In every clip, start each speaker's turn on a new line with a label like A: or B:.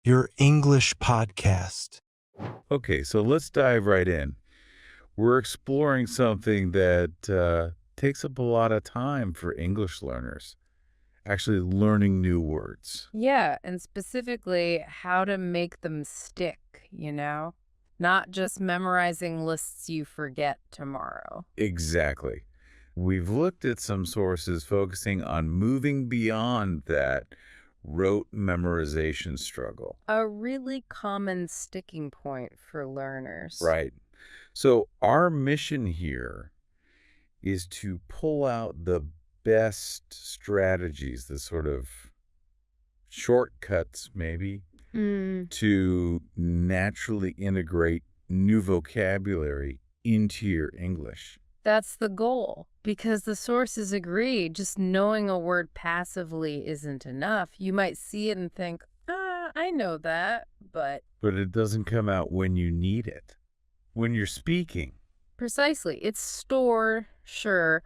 A: your English podcast.
B: Okay, so let's dive right in. We're exploring something that takes up a lot of time for English learners, actually learning new words.
C: Yeah, and specifically how to make them stick. Not just memorizing lists you forget tomorrow.
B: Exactly. We've looked at some sources focusing on moving beyond that rote memorization struggle.
C: A really common sticking point for learners.
B: Right. So our mission here is to pull out the best strategies, the sort of shortcuts maybe, to naturally integrate new vocabulary into your English.
C: That's the goal. Because the sources agree, just knowing a word passively isn't enough. You might see it and think, I know that, but
B: But it doesn't come out when you need it, when you're speaking.
C: precisely, it's stored, sure,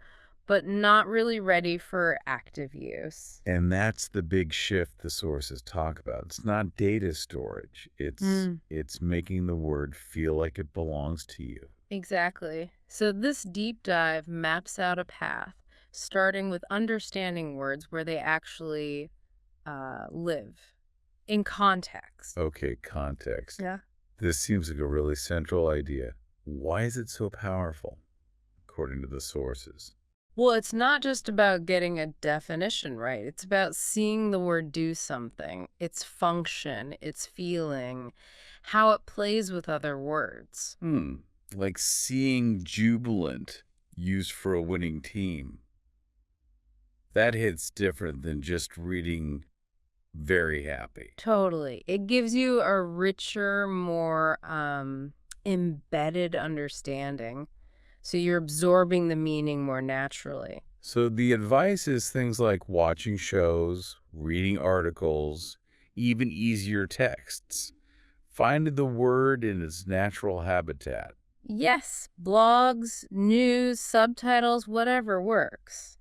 C: but not really ready for active use.
B: And that's the big shift the sources talk about. It's not data storage. It's making the word feel like it belongs to you.
C: Exactly. So this deep dive maps out a path, starting with understanding words where they actually live in context.
B: Okay, context.
C: Yeah.
B: This seems like a really central idea. Why is it so powerful, according to the sources?
C: Well, it's not just about getting a definition right. It's about seeing the word do something, its function, its feeling, how it plays with other words.
B: Like seeing jubilant used for a winning team. That hits different than just reading very happy.
C: Totally. It gives you a richer, more embedded understanding. So you're absorbing the meaning more naturally.
B: So the advice is things like watching shows, reading articles, even easier texts. Find the word in its natural habitat.
C: Yes, blogs, news, subtitles, whatever works.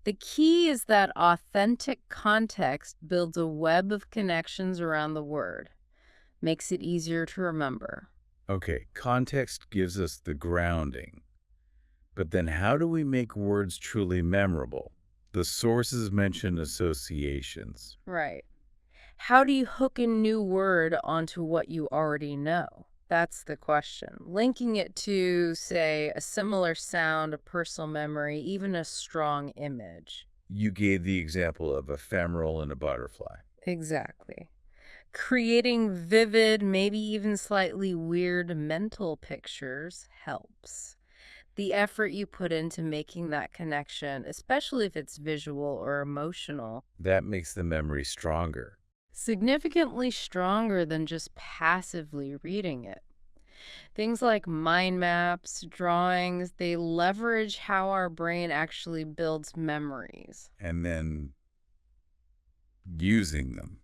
C: The key is that authentic context builds a web of connections around the word, makes it easier to remember.
B: Okay, context gives us the grounding. But then how do we make words truly memorable? The sources mention associations.
C: Right. How do you hook a new word onto what you already know? That's the question. Linking it to, say, a similar sound, a personal memory, even a strong image.
B: You gave the example of ephemeral and a butterfly.
C: Exactly. Creating vivid, maybe even slightly weird mental pictures helps. The effort you put into making that connection, especially if it's visual or emotional,
B: That makes the memory stronger.
C: significantly stronger than just passively reading it. Things like mind maps, drawings, they leverage how our brain actually builds memories.
B: And then using them.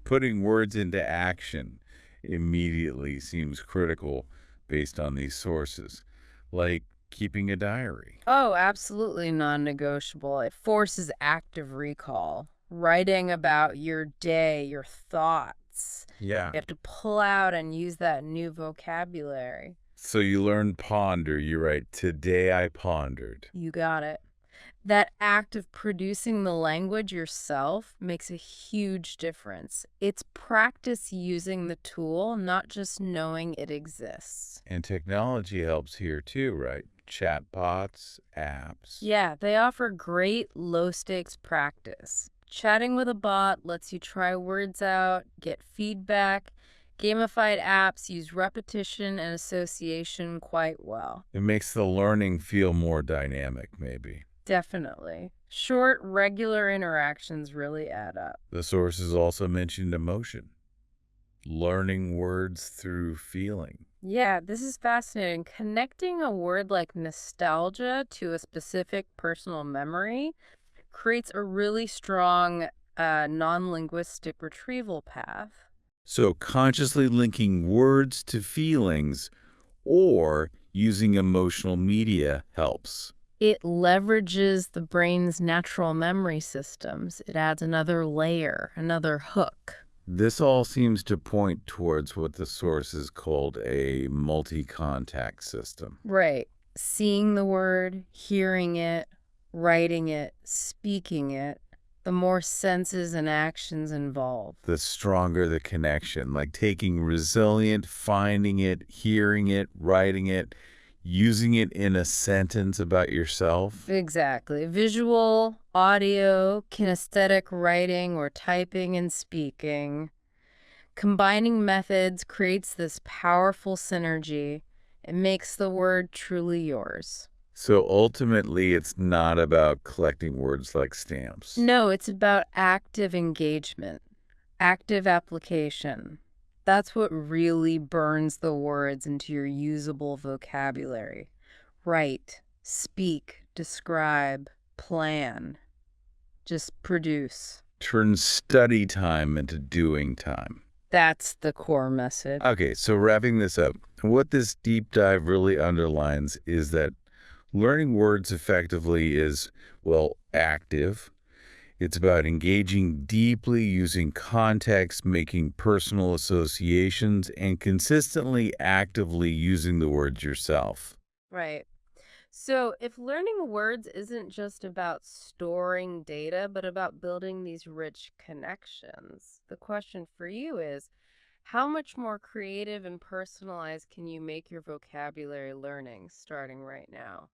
B: Putting words into action immediately seems critical based on these sources, like keeping a diary.
C: Oh, absolutely non-negotiable. It forces active recall. Writing about your day, your thoughts.
B: Yeah.
C: You have to pull out and use that new vocabulary.
B: So you learn ponder. You write, today I pondered.
C: You got it. That act of producing the language yourself makes a huge difference. It's practice using the tool, not just knowing it exists.
B: And technology helps here too, right? Chatbots, apps.
C: Yeah, they offer great low-stakes practice. Chatting with a bot lets you try words out, get feedback. Gamified apps use repetition and association quite well.
B: It makes the learning feel more dynamic, maybe.
C: Definitely. Short, regular interactions really add up.
B: The sources also mentioned emotion. Learning words through feeling.
C: Yeah, this is fascinating. Connecting a word like nostalgia to a specific personal memory creates a really strong non-linguistic retrieval path.
B: So consciously linking words to feelings or using emotional media helps.
C: It leverages the brain's natural memory systems. It adds another layer, another hook.
B: This all seems to point towards what the source is called a multi-contact system.
C: Right. Seeing the word, hearing it, writing it, speaking it, the more senses and actions involved.
B: The stronger the connection, like taking resilient, finding it, hearing it, writing it, using it in a sentence about yourself.
C: Exactly. Visual, audio, kinesthetic writing or typing and speaking. Combining methods creates this powerful synergy. It makes the word truly yours.
B: So ultimately, it's not about collecting words like stamps.
C: No, it's about active engagement, active application. That's what really burns the words into your usable vocabulary. Write, speak, describe, plan. Just produce.
B: Turn study time into doing time.
C: That's the core message.
B: Okay, so wrapping this up, what this deep dive really underlines is that learning words effectively is, well, active. It's about engaging deeply, using context, making personal associations, and consistently actively using the words yourself.
C: Right. So, if learning words isn't just about storing data, but about building these rich connections, the question for you is how much more creative and personalized can you make your vocabulary learning starting right now?